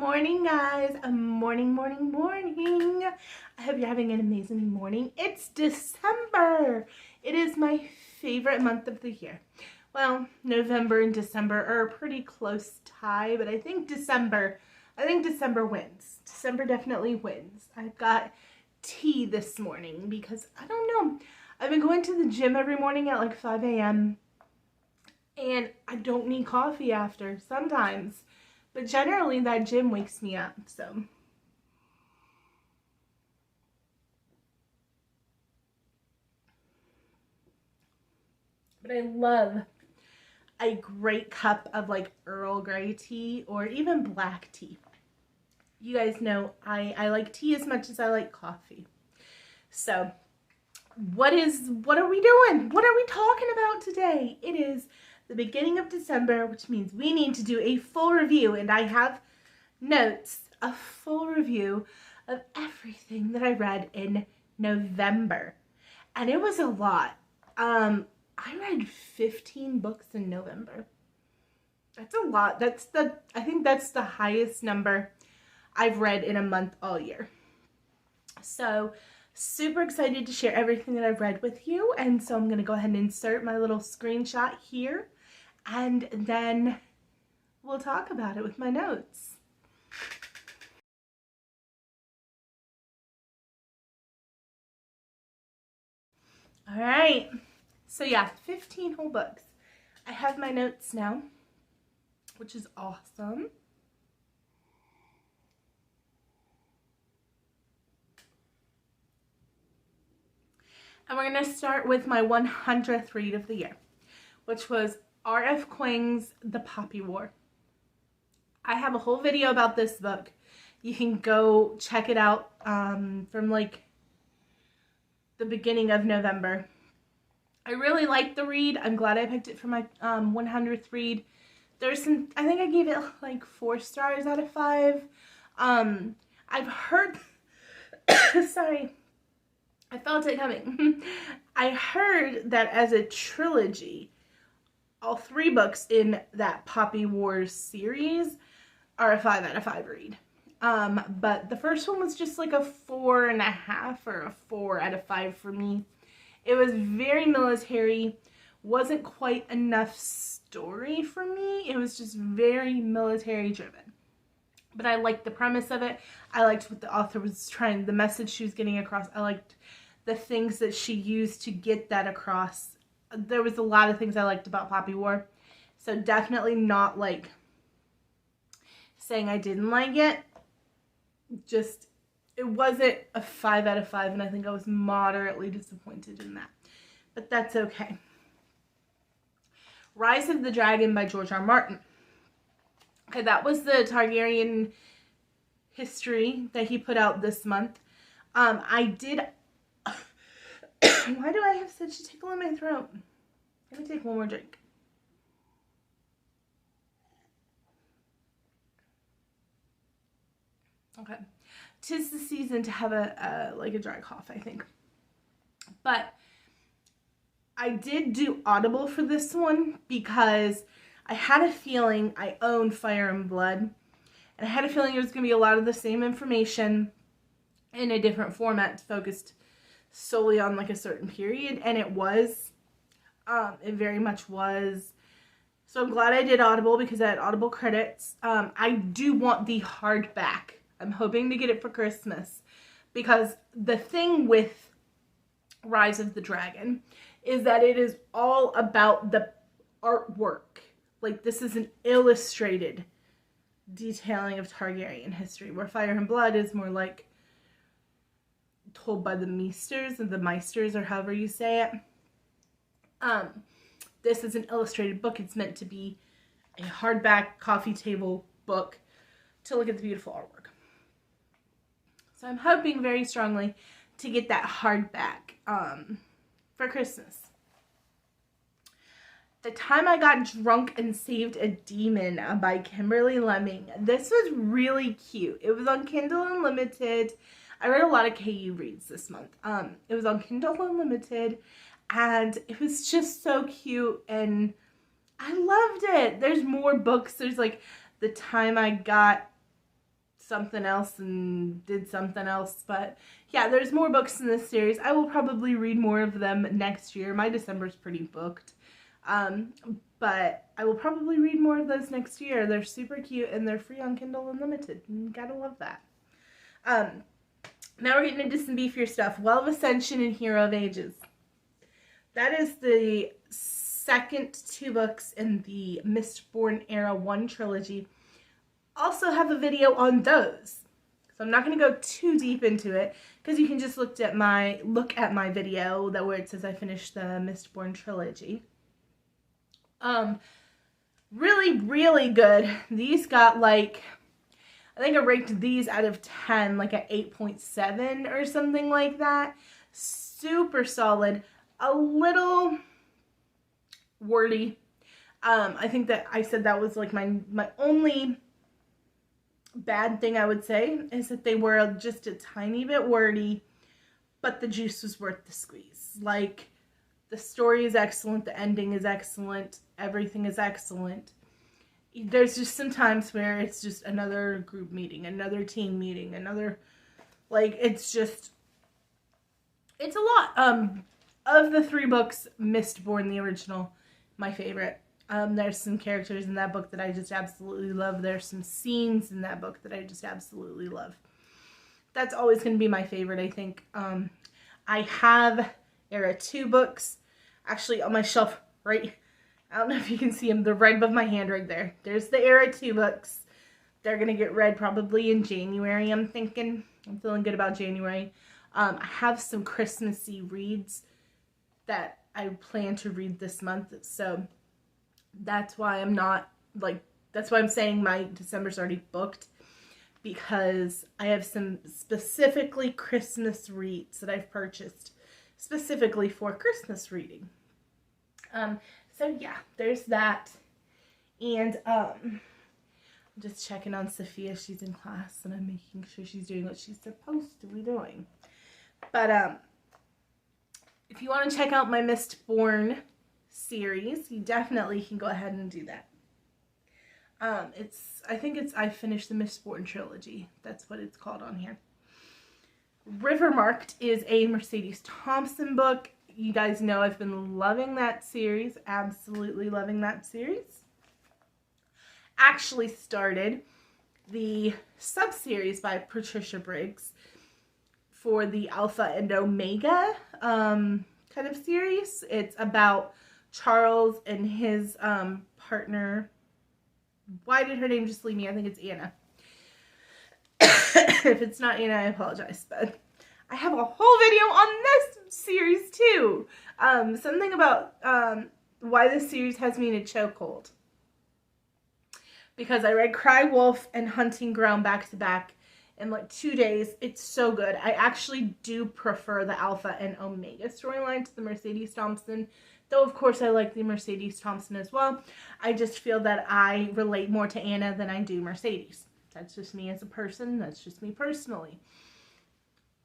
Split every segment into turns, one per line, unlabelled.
Morning, guys. Morning. I hope you're having an amazing morning. It's December. It is my favorite month of the year. Well, November and December are a pretty close tie, but I think December wins. December definitely wins. I've got tea this morning because I don't know. I've been going to the gym every morning at like 5 a.m. and I don't need coffee after sometimes. But generally, that gym wakes me up, so. But I love a great cup of like Earl Grey tea or even black tea. You guys know I like tea as much as I like coffee. So, what are we doing? What are we talking about today? It is the beginning of December, which means we need to do a full review, and I have notes, a full review of everything that I read in November. And it was a lot. I read 15 books in November. That's a lot. I think that's the highest number I've read in a month all year. So, super excited to share everything that I've read with you. And so I'm going to go ahead and insert my little screenshot here. And then we'll talk about it with my notes. All right. So yeah, 15 whole books. I have my notes now, which is awesome. And we're going to start with my 100th read of the year, which was R.F. Kuang's The Poppy War. I have a whole video about this book. You can go check it out from like the beginning of November. I really liked the read. I'm glad I picked it for my 100th read. There's some, I think I gave it like 4 stars out of 5. I've heard, sorry, I felt it coming. I heard that as a trilogy, all 3 books in that Poppy Wars series are a 5 out of 5 read. But the first one was just like a 4.5 or a 4 out of 5 for me. It was very military, wasn't quite enough story for me. It was just very military driven. But I liked the premise of it. I liked what the author was trying, the message she was getting across. I liked the things that she used to get that across. There was a lot of things I liked about Poppy War. So definitely not like saying I didn't like it. Just, it wasn't a 5 out of 5, and I think I was moderately disappointed in that. But that's okay. Rise of the Dragon by George R. Martin. Okay, that was the Targaryen history that he put out this month. I did... Why do I have such a tickle in my throat? Let me take one more drink. Okay. 'Tis the season to have a dry cough, I think. But I did do Audible for this one because I had a feeling I owned Fire and Blood. And I had a feeling it was going to be a lot of the same information in a different format focused solely on like a certain period. And it was. It very much was. So I'm glad I did Audible because I had Audible credits. I do want the hardback. I'm hoping to get it for Christmas because the thing with Rise of the Dragon is that it is all about the artwork. Like, this is an illustrated detailing of Targaryen history, where Fire and Blood is more like told by the Meisters or the Meisters, or however you say it. This is an illustrated book. It's meant to be a hardback coffee table book to look at the beautiful artwork. So I'm hoping very strongly to get that hardback for Christmas. The Time I Got Drunk and Saved a Demon by Kimberly Lemming. This was really cute. It was on Kindle Unlimited. I read a lot of KU reads this month. It was on Kindle Unlimited, and it was just so cute, and I loved it. There's more books. There's like The Time I Got something else and did something else. But yeah, there's more books in this series. I will probably read more of them next year. My December's pretty booked. But I will probably read more of those next year. They're super cute and they're free on Kindle Unlimited. Gotta love that. Now we're getting into some beefier stuff. Well of Ascension and Hero of Ages. That is the second 2 books in the Mistborn Era 1 trilogy. Also have a video on those. So I'm not going to go too deep into it because you can just look at my video where it says I finished the Mistborn trilogy. Really, really good. These got like, I think I ranked these out of 10, like at 8.7 or something like that. Super solid. A little wordy. I think that I said that was like my only bad thing I would say is that they were just a tiny bit wordy, but the juice was worth the squeeze. Like, the story is excellent, the ending is excellent, everything is excellent. There's just some times where it's just another group meeting, another team meeting, another, like, it's a lot. Of the 3 books, Mistborn, the original, my favorite. There's some characters in that book that I just absolutely love. There's some scenes in that book that I just absolutely love. That's always going to be my favorite, I think. I have Era 2 books actually on my shelf right. I don't know if you can see them. They're right above my hand right there. There's the Era 2 books. They're going to get read probably in January, I'm thinking. I'm feeling good about January. I have some Christmassy reads that I plan to read this month. So that's why I'm not, like, that's why I'm saying my December's already booked. Because I have some specifically Christmas reads that I've purchased specifically for Christmas reading. So yeah, there's that. And I'm just checking on Sophia. She's in class and I'm making sure she's doing what she's supposed to be doing. But if you want to check out my Mistborn series, you definitely can go ahead and do that. I finished the Mistborn trilogy. That's what it's called on here. Rivermarked is a Mercedes Thompson book. You guys know I've been loving that series. Absolutely loving that series. Actually started the sub-series by Patricia Briggs for the Alpha and Omega kind of series. It's about Charles and his partner. Why did her name just leave me? I think it's Anna. If it's not Anna, I apologize. But I have a whole video on this series too. Something about why this series has me in a chokehold. Because I read Cry Wolf and Hunting Ground back to back in like 2 days. It's so good. I actually do prefer the Alpha and Omega storyline to the Mercedes Thompson. Though, of course, I like the Mercedes Thompson as well. I just feel that I relate more to Anna than I do Mercedes. That's just me as a person. That's just me personally.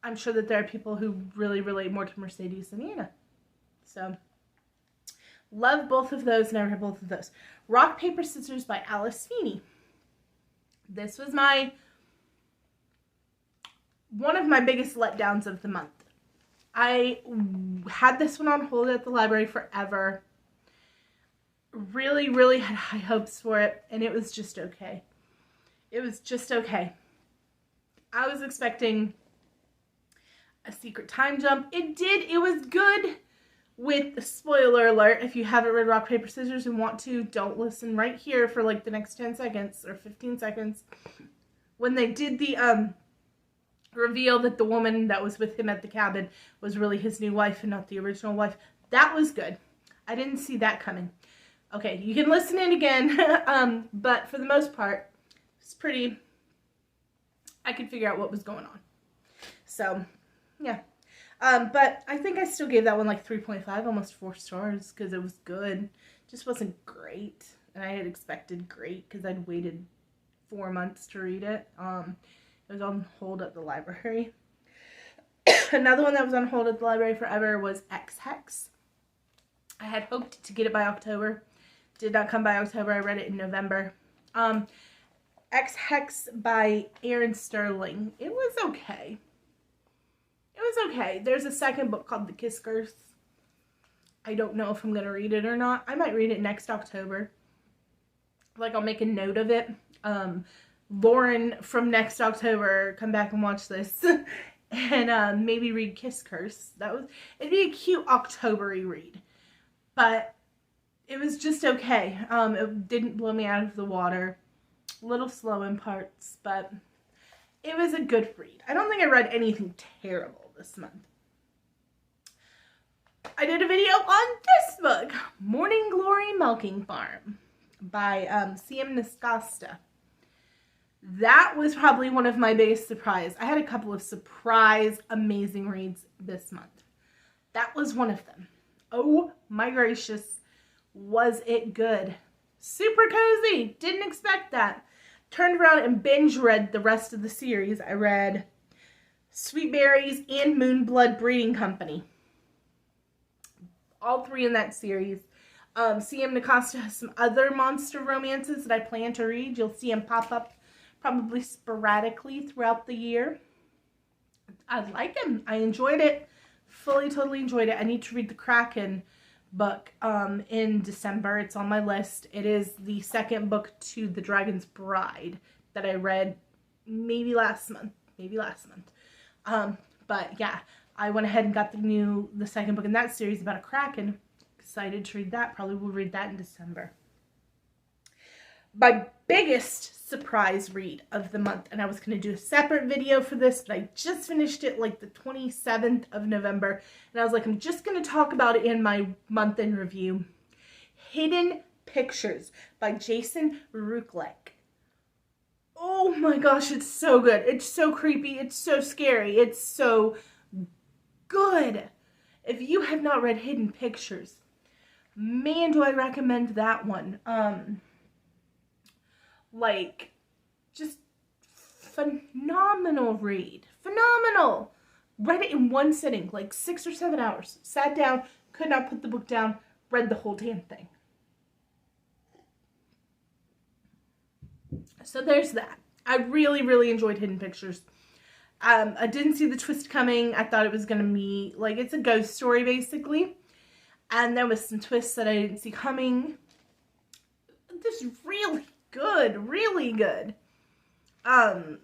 I'm sure that there are people who really relate more to Mercedes than Anna. So, love both of those, and I read both of those. Rock, Paper, Scissors by Alice Feeney. This was one of my biggest letdowns of the month. I had this one on hold at the library forever. Really, really had high hopes for it, and it was just okay. It was just okay. I was expecting a secret time jump. It was good with, spoiler alert, if you haven't read Rock, Paper, Scissors and want to, don't listen right here for like the next 10 seconds or 15 seconds. When they did the reveal that the woman that was with him at the cabin was really his new wife and not the original wife, that was good. I didn't see that coming. Okay, you can listen in again, but for the most part, it's pretty, I could figure out what was going on. So, yeah. But I think I still gave that one like 3.5, almost 4 stars, because it was good. It just wasn't great, and I had expected great, because I'd waited 4 months to read it. It was on hold at the library. Another one that was on hold at the library forever was X-Hex. I had hoped to get it by October. Did not come by October. I read it in November. X-Hex by Aaron Sterling. It was okay. It was okay. There's a second book called The Kiss Curse. I don't know if I'm going to read it or not. I might read it next October. Like, I'll make a note of it. Lauren from next October, come back and watch this. And maybe read Kiss Curse. It'd be a cute October-y read. But it was just okay. It didn't blow me out of the water. A little slow in parts, but it was a good read. I don't think I read anything terrible this month. I did a video on this book, Morning Glory Milking Farm by C.M. Nascosta. That was probably one of my biggest surprises. I had a couple of surprise amazing reads this month. That was one of them. Oh my gracious, was it good. Super cozy. Didn't expect that. Turned around and binge read the rest of the series. I read Sweet Berries and Moonblood Breeding Company. All three in that series. C.M. Nascosta has some other monster romances that I plan to read. You'll see them pop up probably sporadically throughout the year. I like them. I enjoyed it. Fully, totally enjoyed it. I need to read the Kraken book in December. It's on my list. It is the second book to The Dragon's Bride that I read maybe last month. But yeah, I went ahead and got the second book in that series about a Kraken. Excited to read that. Probably will read that in December. My biggest surprise read of the month, and I was going to do a separate video for this, but I just finished it like the 27th of November, and I was like, I'm just going to talk about it in my month in review. Hidden Pictures by Jason Ruklick. Oh my gosh, it's so good. It's so creepy. It's so scary. It's so good. If you have not read Hidden Pictures, man, do I recommend that one. Like, just phenomenal read. Phenomenal. Read it in one sitting, like 6 or 7 hours. Sat down, could not put the book down, read the whole damn thing. So there's that. I really, really enjoyed Hidden Pictures. I didn't see the twist coming. I thought it was going to be, like, it's a ghost story, basically. And there was some twists that I didn't see coming. This is really good. Really good.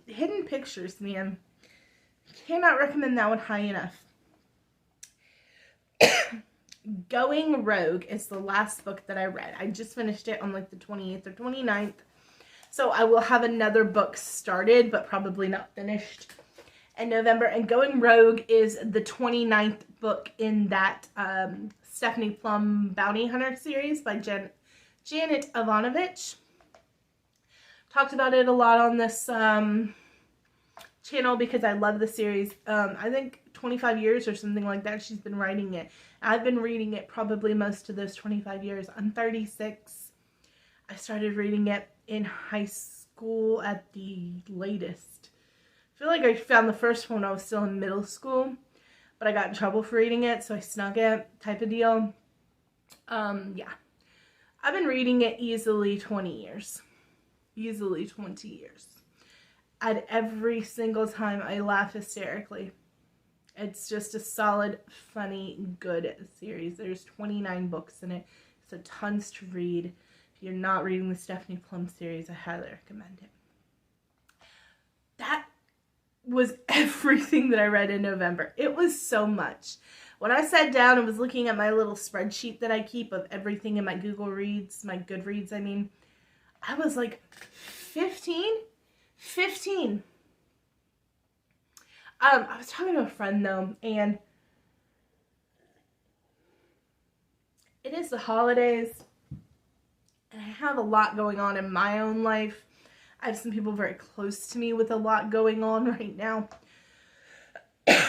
Hidden Pictures, man. Cannot recommend that one high enough. Going Rogue is the last book that I read. I just finished it on like the 28th or 29th. So I will have another book started, but probably not finished in November. And Going Rogue is the 29th book in that Stephanie Plum Bounty Hunter series by Janet Ivanovich. Talked about it a lot on this channel because I love the series. I think 25 years or something like that she's been writing it. I've been reading it probably most of those 25 years. I'm 36. I started reading it in high school at the latest. I feel like I found the first one when I was still in middle school, but I got in trouble for reading it, so I snuck it, type of deal. Yeah. I've been reading it easily 20 years. Easily 20 years. And every single time I laugh hysterically. It's just a solid, funny, good series. There's 29 books in it, so tons to read. If you're not reading the Stephanie Plum series, I highly recommend it. That was everything that I read in November. It was so much. When I sat down and was looking at my little spreadsheet that I keep of everything in my Google Reads, my Goodreads, I mean, I was like 15. I was talking to a friend though, and it is the holidays, and I have a lot going on in my own life. I have some people very close to me with a lot going on right now.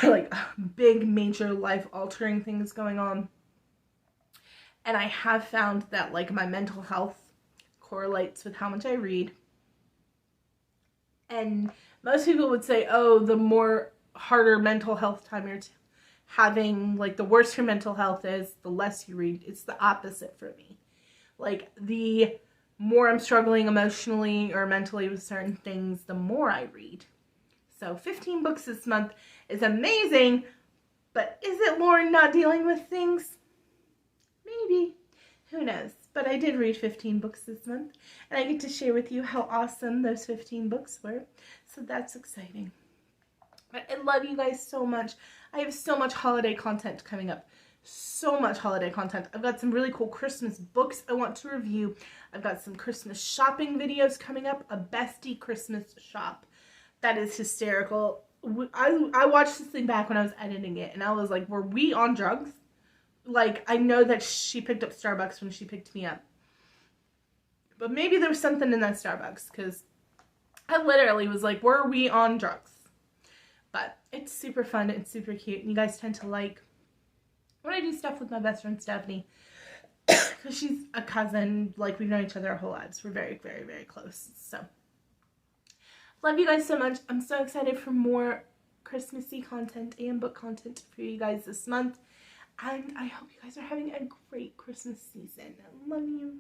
Like big, major, life-altering things going on. And I have found that like my mental health correlates with how much I read. And most people would say, oh, the more harder mental health time you're having, like the worse your mental health is, the less you read. It's the opposite for me. Like the more I'm struggling emotionally or mentally with certain things, the more I read. So 15 books this month is amazing, but is it Lauren not dealing with things? Maybe. Who knows? But I did read 15 books this month, and I get to share with you how awesome those 15 books were. So that's exciting. But I love you guys so much. I have so much holiday content coming up. So much holiday content. I've got some really cool Christmas books I want to review. I've got some Christmas shopping videos coming up. A bestie Christmas shop. That is hysterical. I watched this thing back when I was editing it, and I was like, were we on drugs? Like, I know that she picked up Starbucks when she picked me up. But maybe there was something in that Starbucks, because I literally was like, were we on drugs? But it's super fun. It's super cute. And you guys tend to like when I do stuff with my best friend, Stephanie. Because she's a cousin. Like, we've known each other our whole lives. We're very, very, very close. So, love you guys so much. I'm so excited for more Christmassy content and book content for you guys this month. And I hope you guys are having a great Christmas season. I love you.